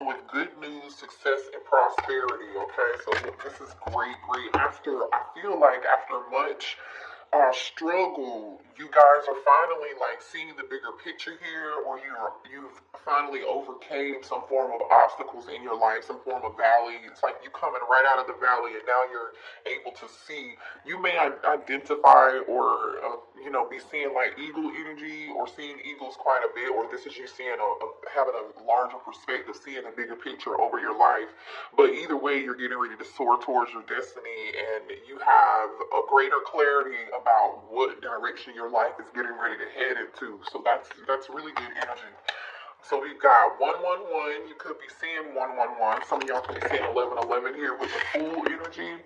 with good news, success, and prosperity, okay? So this is great. I feel like after much struggle, you guys are finally like seeing the bigger picture here, or you've finally overcame some form of obstacles in your life, some form of valley. It's like you coming right out of the valley, and now you're able to see. You may identify or be seeing like eagle energy, or seeing eagles quite a bit, or this is you seeing having a larger perspective, seeing a bigger picture over your life. But either way, you're getting ready to soar towards your destiny, and you have a greater clarity about what direction your life is getting ready to head into. So that's really good energy. So we've got 111. You could be seeing 111. Some of y'all could be seeing 1111 here with the full energy.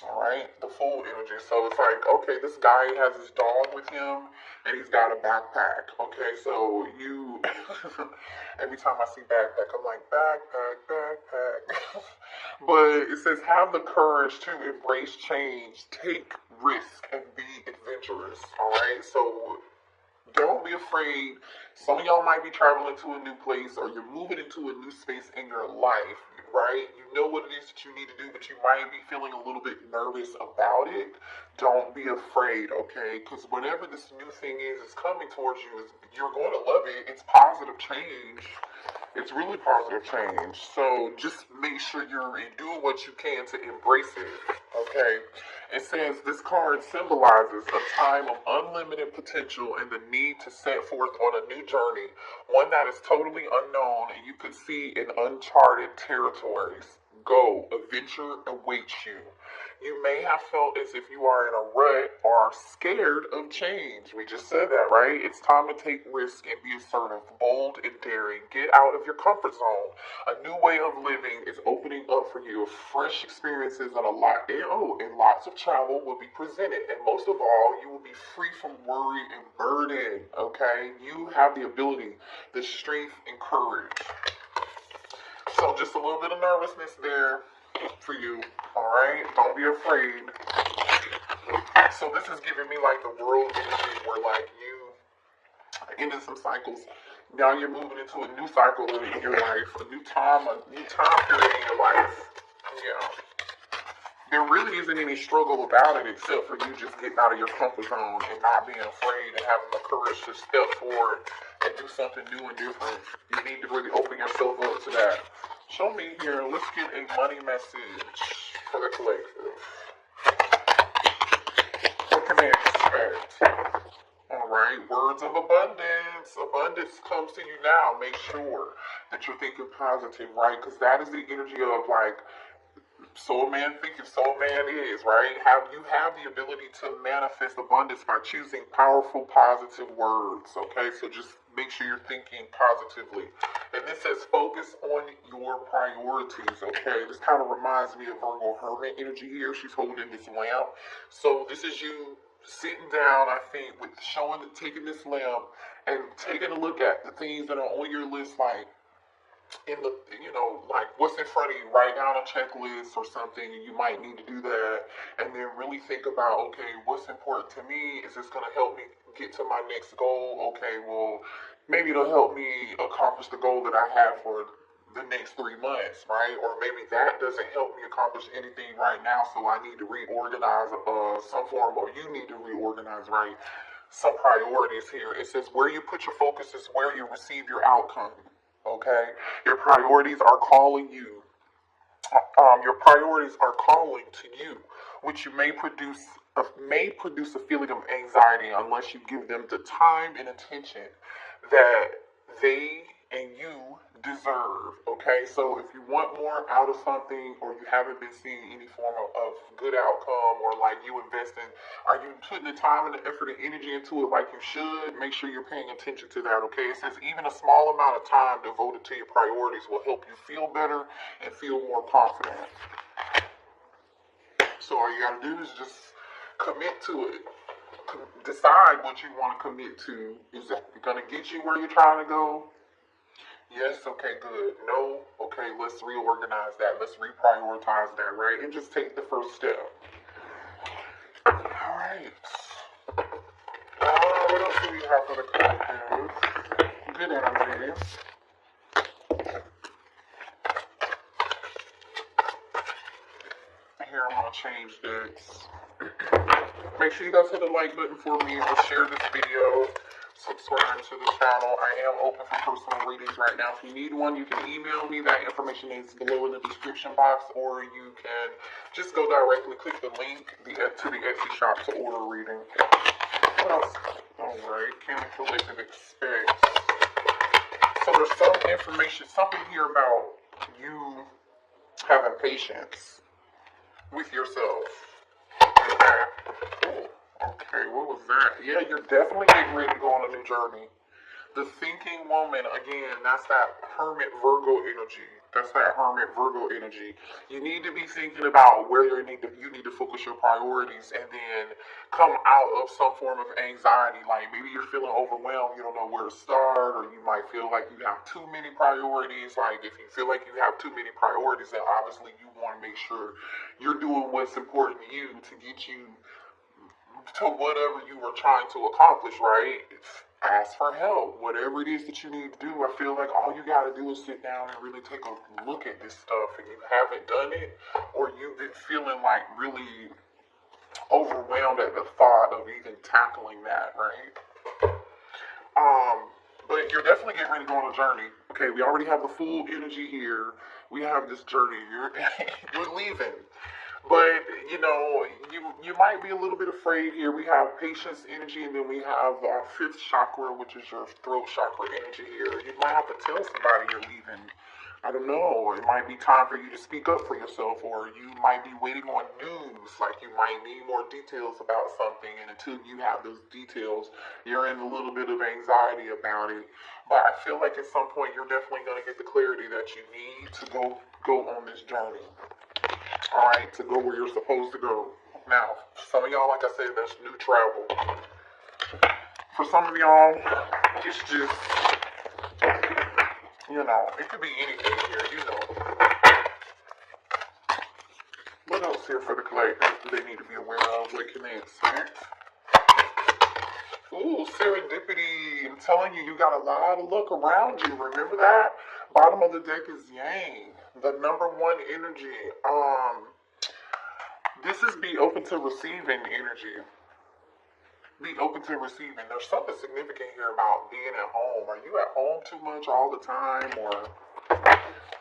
All right, the full energy. So it's like, okay, this guy has his dog with him, and he's got a backpack. Okay, so you, every time I see backpack, I'm like, backpack. But it says, have the courage to embrace change, take risk, and be adventurous. All right, so don't be afraid. Some of y'all might be traveling to a new place, or you're moving into a new space in your life, right? You know what it is that you need to do, but you might be feeling a little bit nervous about it. Don't be afraid, okay? Because whatever this new thing is coming towards you, you're going to love it. It's positive change. It's really positive change. So just make sure you're doing what you can to embrace it, okay? It says this card symbolizes a time of unlimited potential and the need to set forth on a new journey, one that is totally unknown and you could see in uncharted territories. Go, adventure awaits you. You may have felt as if you are in a rut or are scared of change. We just said that, right? It's time to take risks and be assertive, bold, and daring. Get out of your comfort zone. A new way of living is opening up for you. Fresh experiences and lots of travel will be presented. And most of all, you will be free from worry and burden, okay? You have the ability, the strength, and courage. So just a little bit of nervousness there for you, all right? Don't be afraid. So this is giving me like the world energy where like you ended some cycles. Now you're moving into a new cycle in your life, a new time period in your life. Yeah. There really isn't any struggle about it except for you just getting out of your comfort zone and not being afraid and having the courage to step forward and do something new and different. You need to really open yourself up to that. Show me here. Let's get a money message for the collective. What can they expect? All right. Words of abundance. Abundance comes to you now. Make sure that you're thinking positive, right? Because that is the energy of like, so a man thinketh, so a man is, right? You have the ability to manifest abundance by choosing powerful, positive words, okay? So just make sure you're thinking positively. And this says focus on your priorities, okay? This kind of reminds me of Virgo Hermit energy here. She's holding this lamp. So this is you sitting down, I think, with taking this lamp and taking a look at the things that are on your list, like, like what's in front of you. Write down a checklist or something. You might need to do that, and then really think about, okay, what's important to me? Is this going to help me get to my next goal? Okay, well, maybe it'll help me accomplish the goal that I have for the next 3 months, right? Or maybe that doesn't help me accomplish anything right now, so I need to reorganize some form, or you need to reorganize, right? Some priorities here. It says where you put your focus is where you receive your outcome. Okay, your priorities are calling you. Your priorities are calling to you, which may produce a feeling of anxiety unless you give them the time and attention that they and you deserve. Okay, so if you want more out of something, or you haven't been seeing any form of good outcome, or like you investing, are you putting the time and the effort and energy into it like you should? Make sure you're paying attention to that. Okay, it says even a small amount of time devoted to your priorities will help you feel better and feel more confident. So all you gotta do is just commit to it. Decide what you want to commit to. Is it gonna get you where you're trying to go? Yes, okay, good. No, okay, let's reorganize that. Let's reprioritize that, right? And just take the first step. Alright. What else do we have for the collective? Good energy. want to change decks. Make sure you guys hit the like button for me or share this video. Subscribe to the channel. I am open for personal readings right now. If you need one, you can email me. That information is below in the description box, or you can just go directly, click the link to the Etsy shop to order a reading. What else? Alright, can the collective expect? So there's some information, something here about you having patience with yourself. Okay, what was that? Yeah, you're definitely getting ready to go on a new journey. The thinking woman, again, that's that hermit Virgo energy. That's that hermit Virgo energy. You need to be thinking about where you need to focus your priorities, and then come out of some form of anxiety. Like maybe you're feeling overwhelmed, you don't know where to start, or you might feel like you have too many priorities. Like if you feel like you have too many priorities, then obviously you want to make sure you're doing what's important to you to get you to whatever you were trying to accomplish, right? Ask for help. Whatever it is that you need to do, I feel like all you got to do is sit down and really take a look at this stuff, and you haven't done it, or you've been feeling like really overwhelmed at the thought of even tackling that, right? But you're definitely getting ready to go on a journey. Okay, we already have the full energy here. We have this journey. You're leaving. But, you know, you might be a little bit afraid here. We have patience energy, and then we have our fifth chakra, which is your throat chakra energy here. You might have to tell somebody you're leaving. I don't know. It might be time for you to speak up for yourself, or you might be waiting on news. Like you might need more details about something, and until you have those details, you're in a little bit of anxiety about it. But I feel like at some point you're definitely going to get the clarity that you need to go on this journey. Alright, to go where you're supposed to go. Now, some of y'all, like I said, that's new travel. For some of y'all, it's just, you know, it could be anything here, you know. What else here for the collectors do they need to be aware of? What can they expect? Ooh, serendipity. I'm telling you, you got a lot of luck around you. Remember that? Bottom of the deck is Yang, the number one energy. This is be open to receiving energy. Be open to receiving. There's something significant here about being at home. Are you at home too much all the time,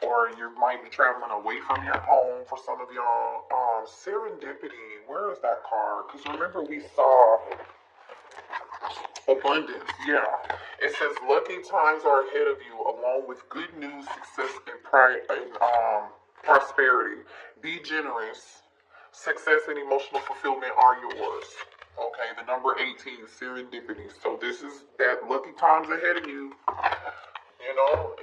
or you might be traveling away from your home for some of y'all? Serendipity. Where is that card? Because remember we saw abundance. Yeah. It says lucky times are ahead of you, along with good news, success, and prosperity. Be generous. Success and emotional fulfillment are yours. Okay, the number 18, serendipity. So this is that lucky times ahead of you. You know,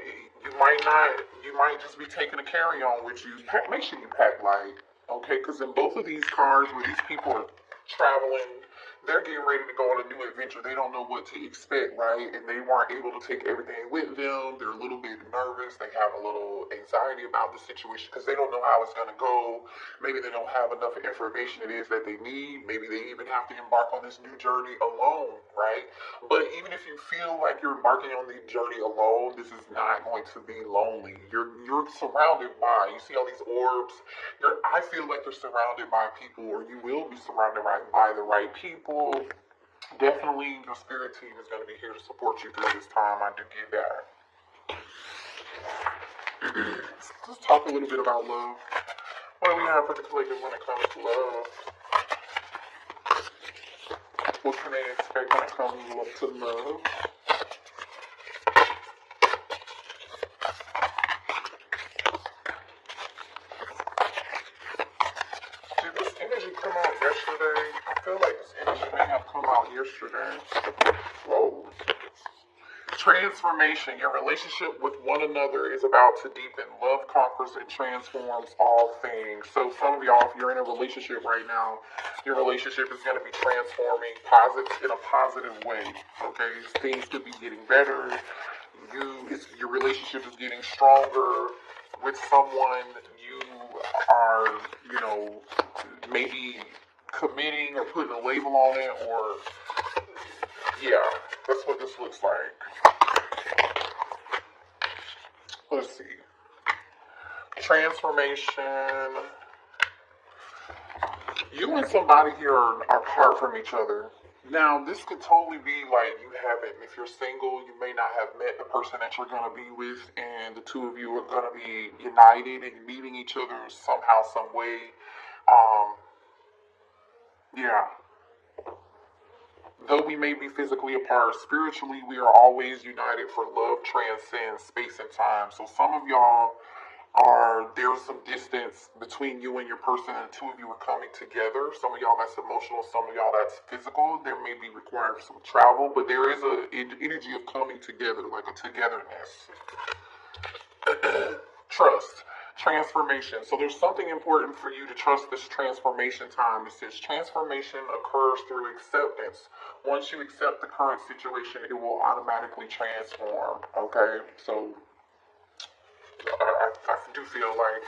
you might just be taking a carry-on with you. Make sure you pack light. Okay, because in both of these cards where these people are traveling, they're getting ready to go on a new adventure. They don't know what to expect, right? And they weren't able to take everything with them. They're a little bit nervous. They have a little anxiety about the situation because they don't know how it's going to go. Maybe they don't have enough information it is that they need. Maybe they even have to embark on this new journey alone, right? But even if you feel like you're embarking on the journey alone, this is not going to be lonely. You're surrounded by, you see all these orbs? I feel like you're surrounded by people, or you will be surrounded by the right people. Definitely the spirit team is going to be here to support you through this time. I do get that. Let's talk a little bit about love. What do we have for the collective when it comes to love? What can they expect when it comes to love? Did this energy come out yesterday? I feel like this energy may have come out yesterday. Whoa. Transformation. Your relationship with one another is about to deepen. Love conquers and transforms all things. So some of y'all, if you're in a relationship right now, your relationship is going to be transforming in a positive way. Okay, things could be getting better. Your relationship is getting stronger with someone. You are, maybe committing or putting a label on it, or yeah, that's what this looks like. Let's see. Transformation. You and somebody here are apart from each other. Now, this could totally be like you haven't, if you're single, you may not have met the person that you're going to be with, and the two of you are going to be united and meeting each other somehow, some way. Um, yeah. Though we may be physically apart, spiritually we are always united, for love transcends space and time. So some of y'all there's some distance between you and your person, and the two of you are coming together. Some of y'all that's emotional, some of y'all that's physical. There may be required some travel, but there is energy of coming together, like a togetherness. Trust, transformation. So there's something important for you to trust this transformation time. It says transformation occurs through acceptance. Once you accept the current situation, it will automatically transform. Okay, so I do feel like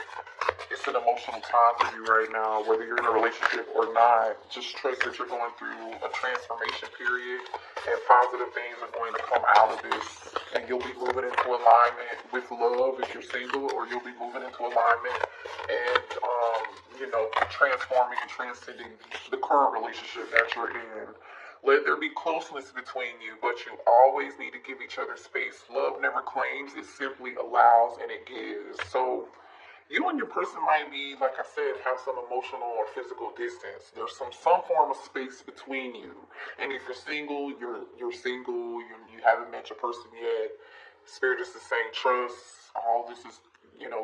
it's an emotional time for you right now, whether you're in a relationship or not. Just trust that you're going through a transformation period, and positive things are going to come out of this, and you'll be moving into alignment with love if you're single, or you'll be moving into alignment and transforming and transcending the current relationship that you're in. Let there be closeness between you, but you always need to give each other space. Love never claims, it simply allows and it gives. So you and your person might be, like I said, have some emotional or physical distance. There's some form of space between you. And if you're single, you're single, you haven't met your person yet. Spirit is saying trust. All this is,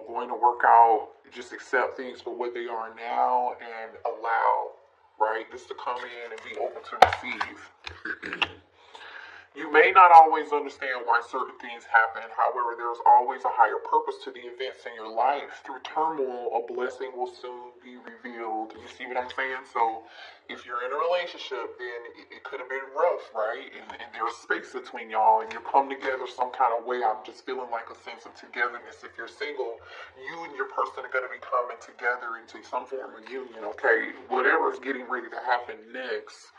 going to work out. Just accept things for what they are now and allow, right, this to come in and be open to receive. You may not always understand why certain things happen. However, there's always a higher purpose to the events in your life. Through turmoil, a blessing will soon be revealed. You see what I'm saying? So if you're in a relationship, then it could have been rough, right? And there's space between y'all, and you come together some kind of way. I'm just feeling like a sense of togetherness. If you're single, you and your person are going to be coming together into some form of union, okay? Whatever's getting ready to happen next,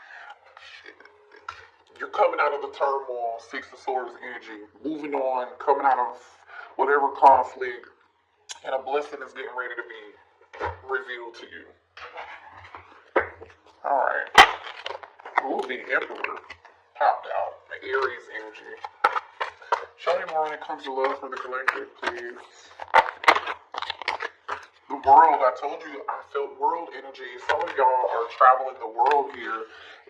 you're coming out of the turmoil, Six of Swords energy, moving on, coming out of whatever conflict, and a blessing is getting ready to be revealed to you. Alright. Ooh, the Emperor popped out. The Aries energy. Show me more when it comes to love for the collective, please. The world, I told you, I felt world energy. Some of y'all are traveling the world here.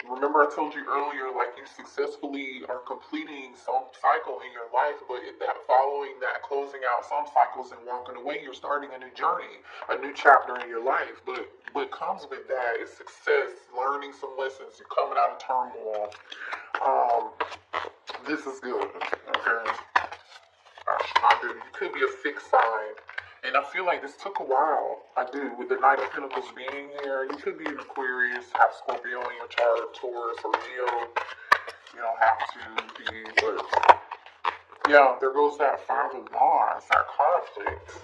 Remember I told you earlier, like, you successfully are completing some cycle in your life, but that following that, closing out some cycles and walking away, you're starting a new journey, a new chapter in your life. But what comes with that is success, learning some lessons, you're coming out of turmoil. This is good, okay? It could be a fixed sign. And I feel like this took a while. I do. With the Knight of Pentacles being here, you could be an Aquarius, have Scorpio in your chart, Taurus, or Leo. You don't have to be, but yeah, there goes that Five of Wands, that conflict.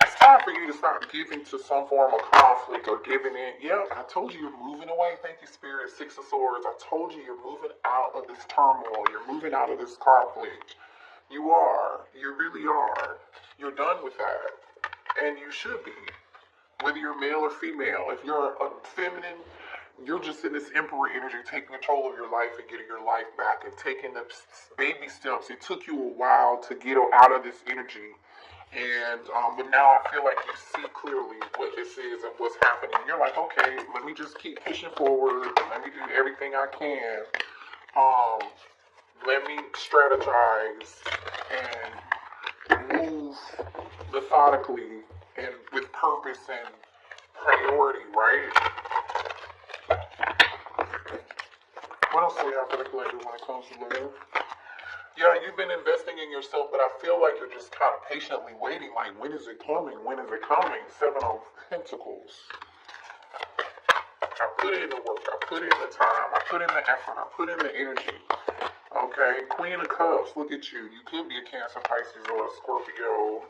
It's time for you to start giving to some form of conflict or giving in. Yeah, I told you you're moving away. Thank you, Spirit. Six of Swords. I told you you're moving out of this turmoil. You're moving out of this conflict. You are. You really are. You're done with that. And you should be. Whether you're male or female. If you're a feminine, you're just in this Emperor energy, taking control of your life and getting your life back and taking the baby steps. It took you a while to get out of this energy. And but now I feel like you see clearly what this is and what's happening. You're like, okay, let me just keep pushing forward. Let me do everything I can. Let me strategize and move methodically and with purpose and priority, right? What else do we have for the collective when it comes to love? Yeah, you've been investing in yourself, but I feel like you're just kind of patiently waiting, like, when is it coming? When is it coming? Seven of Pentacles. I put in the work, I put in the time, I put in the effort, I put in the energy. Okay, Queen of Cups, look at you. You could be a Cancer, Pisces, or a Scorpio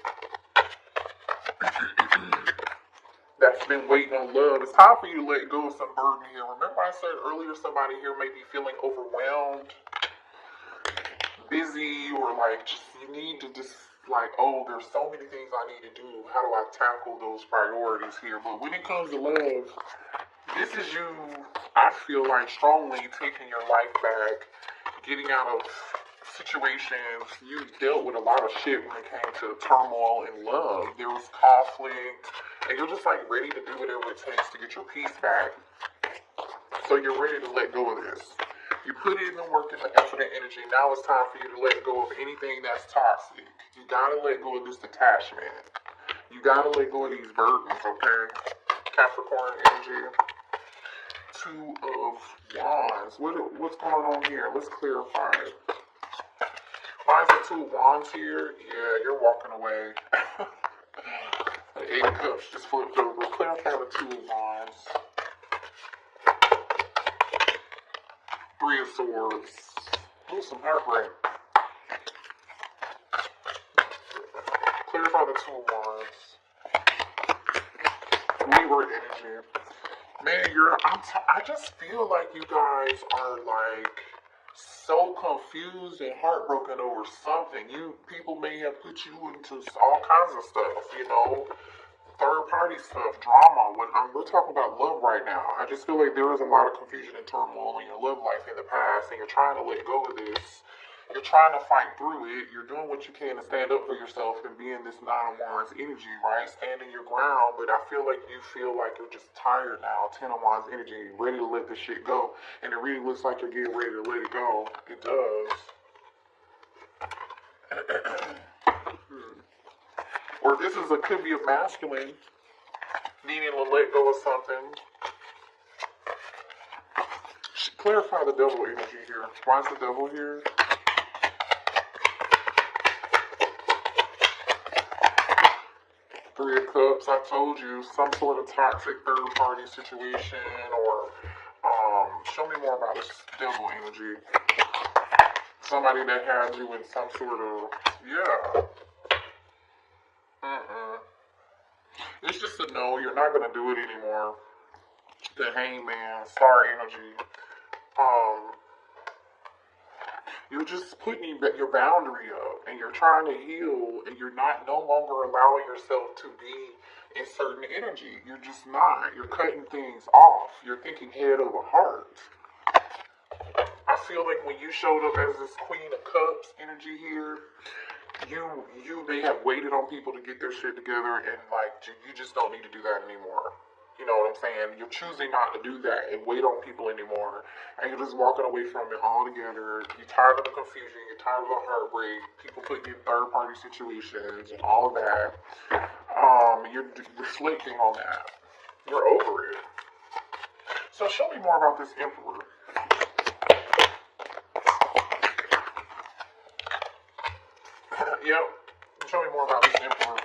that's been waiting on love. It's time for you to let go of some burden here. Remember I said earlier somebody here may be feeling overwhelmed, busy, or like just you need to just like, oh, there's so many things I need to do. How do I tackle those priorities here? But when it comes to love, this is you, I feel like, strongly taking your life back, getting out of situations. You dealt with a lot of shit when it came to turmoil in love. There was conflict, and you're just like ready to do whatever it takes to get your peace back. So you're ready to let go of this. You put in the work and the effort and energy. Now it's time for you to let go of anything that's toxic. You gotta let go of this detachment. You gotta let go of these burdens, okay? Capricorn energy. Two of Wands. What's going on here? Let's clarify. Why is there two of Wands here? Yeah, you're walking away. The Eight of Cups just flipped over. Clarify the two of Wands. Three of Swords. Ooh, some heartbreak. Clarify the two of Wands. Libra energy. Man, I just feel like you guys are like so confused and heartbroken over something. People may have put you into all kinds of stuff, you know, third party stuff, drama. We're talking about love right now. I just feel like there was a lot of confusion and turmoil in your love life in the past, and you're trying to let go of this. You're trying to fight through it. You're doing what you can to stand up for yourself and be in this Nine of Wands energy, right? Standing your ground, but I feel like you feel like you're just tired now. Ten of Wands energy, ready to let this shit go. And it really looks like you're getting ready to let it go. It does. Or this could be a masculine needing to let go of something. Clarify the devil energy here. Why is the devil here? Three of Cups. I told you, some sort of toxic third party situation, or show me more about this devil energy. Somebody that had you in some sort of, yeah. It's just a no, you're not going to do it anymore. The Hangman, star energy. You're just putting your boundary up, and you're trying to heal, and you're no longer allowing yourself to be in certain energy. You're just not. You're cutting things off. You're thinking head over heart. I feel like when you showed up as this Queen of Cups energy here, they have waited on people to get their shit together, and like you just don't need to do that anymore. You know what I'm saying? You're choosing not to do that and wait on people anymore, and you're just walking away from it altogether. You're tired of the confusion. You're tired of the heartbreak. People putting you in third-party situations and all of that. You're reflecting on that. You're over it. So show me more about this Emperor. Yep. Show me more about this Emperor.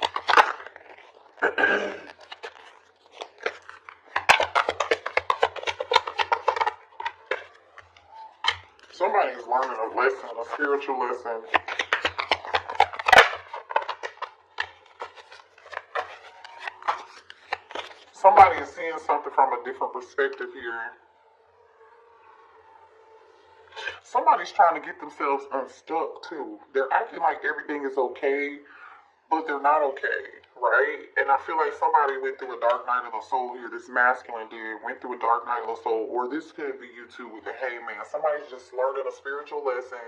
Somebody's learning a lesson, a spiritual lesson. Somebody is seeing something from a different perspective here. Somebody's trying to get themselves unstuck too. They're acting like everything is okay, but they're not okay, right? And I feel like somebody went through a dark night of the soul here. This masculine dude went through a dark night of the soul, or this could be you too with the Hangman. Somebody's just learning a spiritual lesson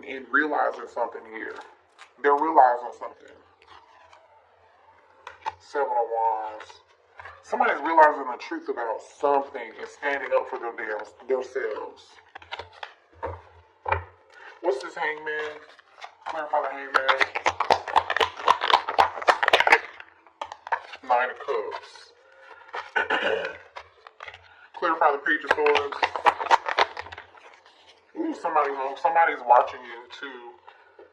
and realizing something here. They're realizing something. Seven of Wands. Somebody's realizing the truth about something and standing up for themselves. What's this Hangman? Clarify the Hangman. Nine of Cups. Clarify the Page of Swords. Ooh, somebody's watching you too.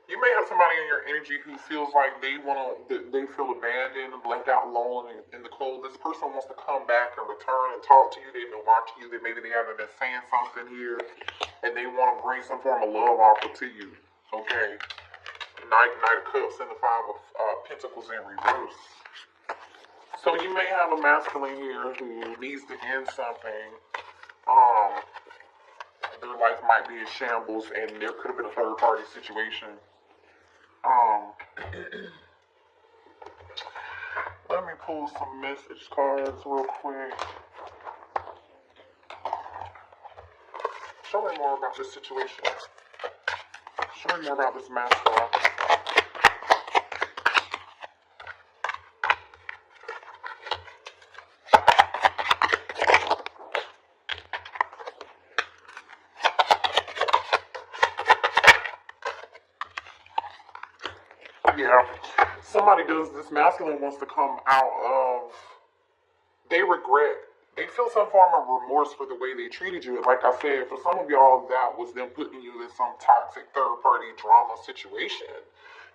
You may have somebody in your energy who feels like they feel abandoned, left out alone in the cold. This person wants to come back and return and talk to you. They've been watching you. Maybe they haven't been saying something here, and they want to bring some form of love offer to you. Okay. Knight of Cups and the Five of Pentacles in reverse. So you may have a masculine here who needs to end something. Their life might be in shambles, and there could have been a third-party situation. Let me pull some message cards real quick. Show me more about this situation. Show me more about this masculine. Yeah, somebody does, this masculine wants to come out of, they regret, they feel some form of remorse for the way they treated you. Like I said, for some of y'all, that was them putting you in some toxic third-party drama situation.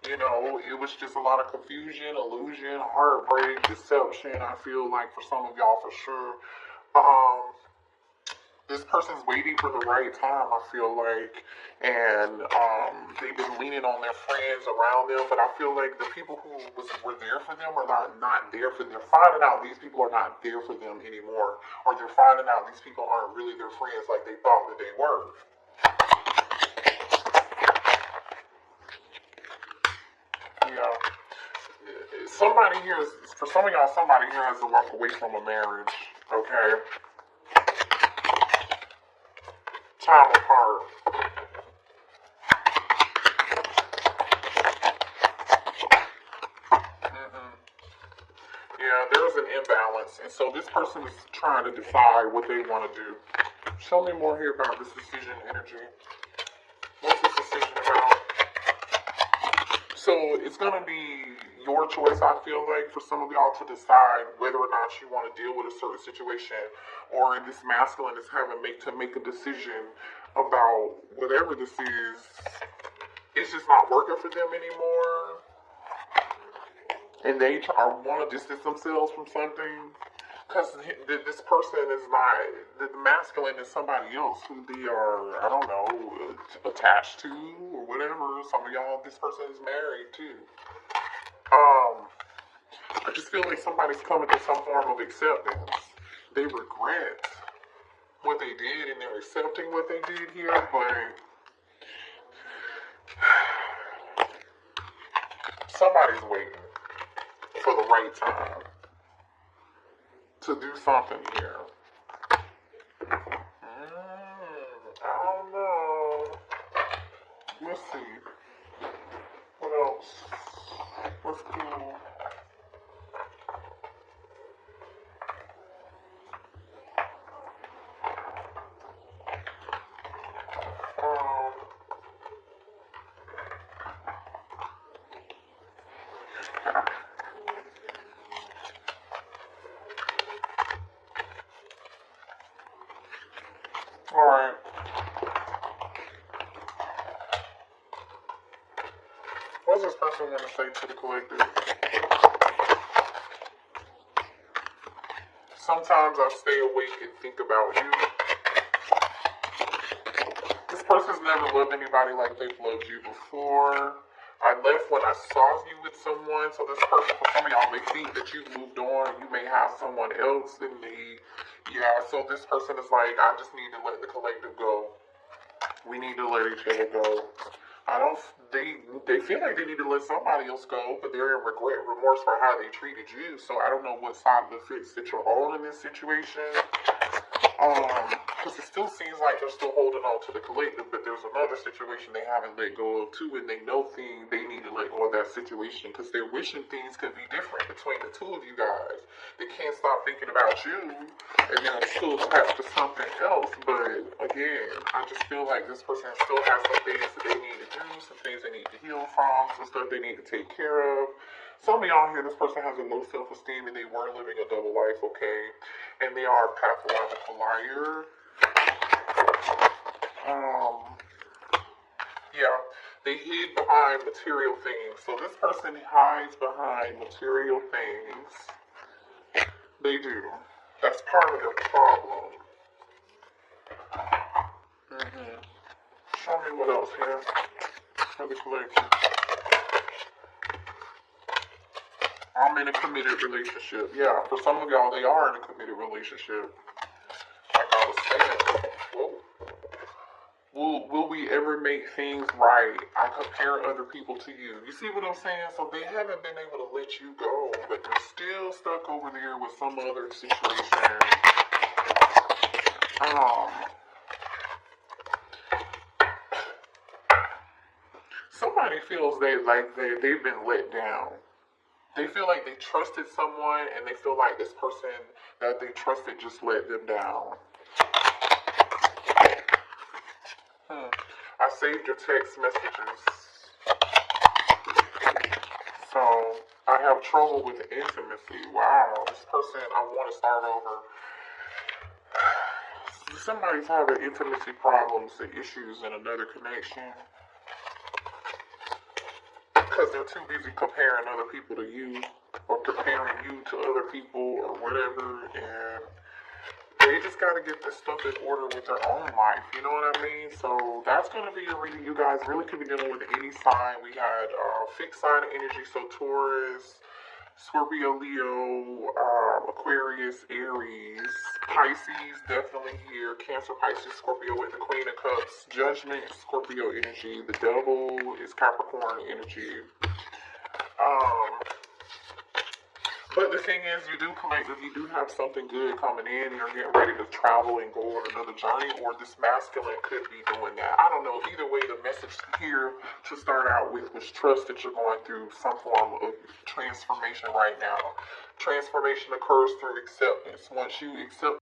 You know, it was just a lot of confusion, illusion, heartbreak, deception. I feel like for some of y'all, for sure. This person's waiting for the right time, I feel like, and they've been leaning on their friends around them, but I feel like the people who were there for them are not there for them. They're finding out these people are not there for them anymore, or they're finding out these people aren't really their friends like they thought that they were. Yeah. Somebody here, for some of y'all, somebody here has to walk away from a marriage, okay? Time apart. Yeah, there's an imbalance, and so this person is trying to decide what they want to do. Show me more here about this decision energy. What's this decision about? So it's going to be your choice, I feel like, for some of y'all to decide whether or not you want to deal with a certain situation, or this masculine is having to make a decision about whatever this is. It's just not working for them anymore, and they want to distance themselves from something. Because this person is not, the masculine is somebody else who they are, I don't know, attached to or whatever. Some of y'all, this person is married too. I just feel like somebody's coming to some form of acceptance. They regret what they did and they're accepting what they did here, but somebody's waiting for the right time to do something here. I don't know. Let's see. What else? What's cool? Alright. What does this person want to say to the collective? Sometimes I stay awake and think about you. This person's never loved anybody like they've loved you before. I left when I saw you with someone, so this person, for some of y'all, they think that you've moved on. You may have someone else, and so this person is like, I just need to let the collective go. We need to let each other go. They feel like they need to let somebody else go, but they're in regret, remorse for how they treated you. So I don't know what side of the fence that you're on in this situation. Because it still seems like they're still holding on to the collective, but there's another situation they haven't let go of too, and they know they need to let go of that situation because they're wishing things could be different between the two of you guys. They can't stop thinking about you, and they're still attached to something else, but again, I just feel like this person still has some things that they need to do, some things they need to heal from, some stuff they need to take care of. Some of y'all here, this person has a low self-esteem and they were living a double life, okay? And they are a pathological liar. Yeah, they hid behind material things. So this person hides behind material things. They do. That's part of their problem. Show me what else here for the collection. I'm in a committed relationship. Yeah, for some of y'all, they are in a committed relationship. Like I was saying. Whoa. Will we ever make things right, I compare other people to you. You see what I'm saying? So they haven't been able to let you go, but they're still stuck over there with some other situation. Somebody feels they've been let down. They feel like they trusted someone, and they feel like this person that they trusted just let them down. I saved your text messages. So, I have trouble with intimacy. Wow, this person, I want to start over. Somebody's having intimacy problems and issues in another connection. Because they're too busy comparing other people to you, or comparing you to other people, or whatever, and they just got to get this stuff in order with their own life, you know what I mean? So that's going to be a reading. You guys really could be dealing with any sign. We had fixed sign energy, so Taurus, Scorpio, Leo, Aquarius, Aries, Pisces, definitely here, Cancer, Pisces, Scorpio with the Queen of Cups, Judgment, Scorpio energy, the Devil is Capricorn energy. But the thing is, you do collectively do have something good coming in. You're getting ready to travel and go on another journey, or this masculine could be doing that. I don't know. Either way, the message here to start out with was trust that you're going through some form of transformation right now. Transformation occurs through acceptance. Once you accept